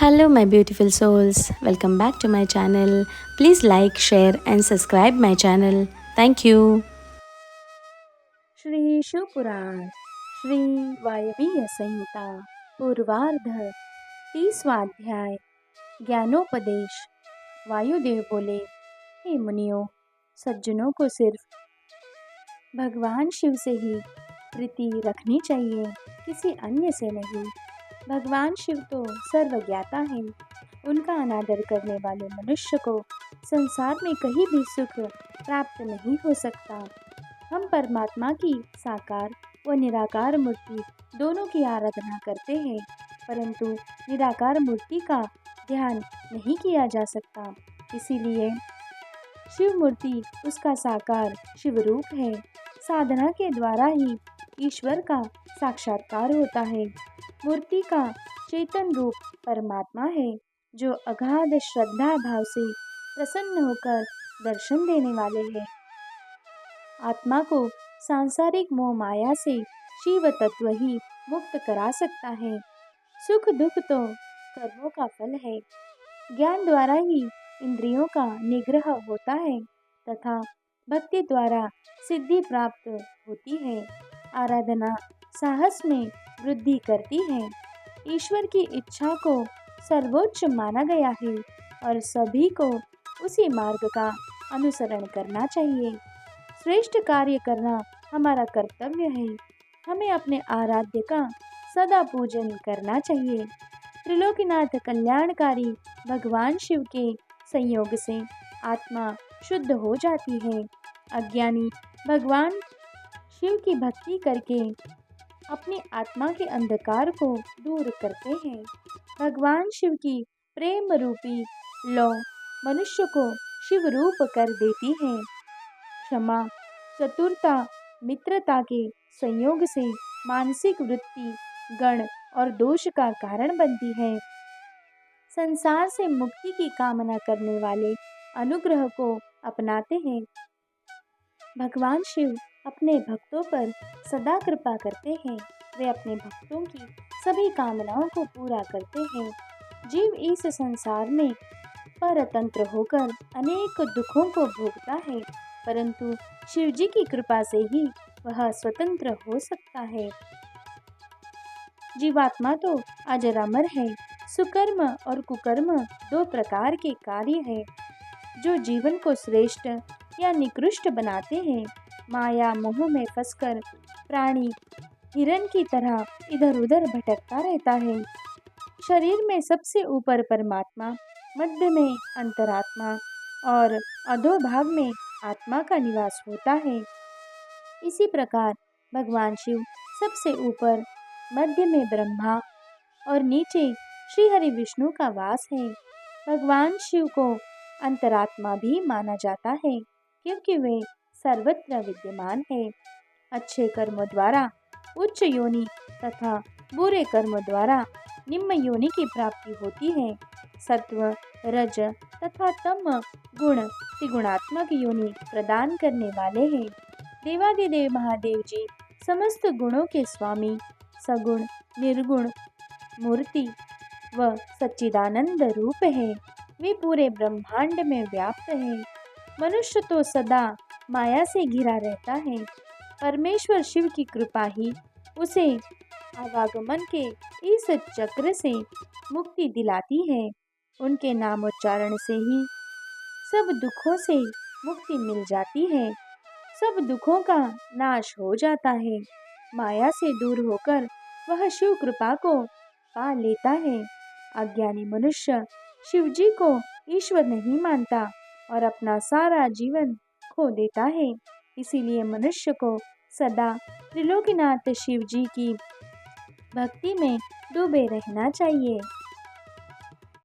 Hello, my beautiful souls. Welcome back to my channel. Please like, share, and subscribe my channel. Thank you. Shri Shivpuran Shri वायवीय संहिता पूर्वार्ध 30वां अध्याय ज्ञानोपदेश। वायुदेव बोले, हे मुनियों, सज्जनों को सिर्फ भगवान शिव से ही प्रीति रखनी चाहिए, किसी अन्य से नहीं। भगवान शिव तो सर्वज्ञाता हैं। उनका अनादर करने वाले मनुष्य को संसार में कहीं भी सुख प्राप्त नहीं हो सकता। हम परमात्मा की साकार व निराकार मूर्ति दोनों की आराधना करते हैं, परंतु निराकार मूर्ति का ध्यान नहीं किया जा सकता। इसीलिए शिव मूर्ति उसका साकार शिव रूप है। साधना के द्वारा ही ईश्वर का साक्षात्कार होता है। मूर्ति का चेतन रूप परमात्मा है, जो अगाध श्रद्धा भाव से प्रसन्न होकर दर्शन देने वाले हैं। आत्मा को सांसारिक मोह माया से शिव तत्व ही मुक्त करा सकता है। सुख दुख तो कर्मों का फल है। ज्ञान द्वारा ही इंद्रियों का निग्रह होता है तथा भक्ति द्वारा सिद्धि प्राप्त होती है। आराधना साहस में वृद्धि करती है। ईश्वर की इच्छा को सर्वोच्च माना गया है और सभी को उसी मार्ग का अनुसरण करना चाहिए। श्रेष्ठ कार्य करना हमारा कर्तव्य है। हमें अपने आराध्य का सदा पूजन करना चाहिए। त्रिलोकीनाथ कल्याणकारी भगवान शिव के संयोग से आत्मा शुद्ध हो जाती है। अज्ञानी भगवान शिव की भक्ति करके अपनी आत्मा के अंधकार को दूर करते हैं। भगवान शिव की प्रेम रूपी लौ मनुष्य को शिव रूप कर देती है। क्षमा, चतुरता, मित्रता के संयोग से मानसिक वृत्ति गण और दोष का कारण बनती है। संसार से मुक्ति की कामना करने वाले अनुग्रह को अपनाते हैं। भगवान शिव अपने भक्तों पर सदा कृपा करते हैं। वे अपने भक्तों की सभी कामनाओं को पूरा करते हैं। जीव इस संसार में परतंत्र होकर अनेक दुखों को भोगता है, परंतु शिव जी की कृपा से ही वह स्वतंत्र हो सकता है। जीवात्मा तो अजर अमर है। सुकर्म और कुकर्म दो प्रकार के कार्य हैं, जो जीवन को श्रेष्ठ या निकृष्ट बनाते हैं। माया मोह में फंसकर प्राणी हिरण की तरह इधर उधर भटकता रहता है। शरीर में सबसे ऊपर परमात्मा, मध्य में अंतरात्मा और अधोभाग में आत्मा का निवास होता है। इसी प्रकार भगवान शिव सबसे ऊपर, मध्य में ब्रह्मा और नीचे श्री हरि विष्णु का वास है। भगवान शिव को अंतरात्मा भी माना जाता है, क्योंकि वे सर्वत्र विद्यमान है। अच्छे कर्मों द्वारा उच्च योनि तथा बुरे कर्मों द्वारा निम्न योनि की प्राप्ति होती है। सत्व, रज तथा तम गुण त्रिगुणात्मक योनि प्रदान करने वाले हैं। देवादिदेव महादेव जी समस्त गुणों के स्वामी, सगुण निर्गुण मूर्ति व सच्चिदानंद रूप है। वे पूरे ब्रह्मांड में व्याप्त है। मनुष्य तो सदा माया से घिरा रहता है। परमेश्वर शिव की कृपा ही उसे आवागमन के इस चक्र से मुक्ति दिलाती है। उनके नामोच्चारण से ही सब दुखों से मुक्ति मिल जाती है। सब दुखों का नाश हो जाता है। माया से दूर होकर वह शिव कृपा को पा लेता है। अज्ञानी मनुष्य शिव जी को ईश्वर नहीं मानता और अपना सारा जीवन खो देता है। इसीलिए मनुष्य को सदा त्रिलोकीनाथ शिव जी की भक्ति में डूबे रहना चाहिए।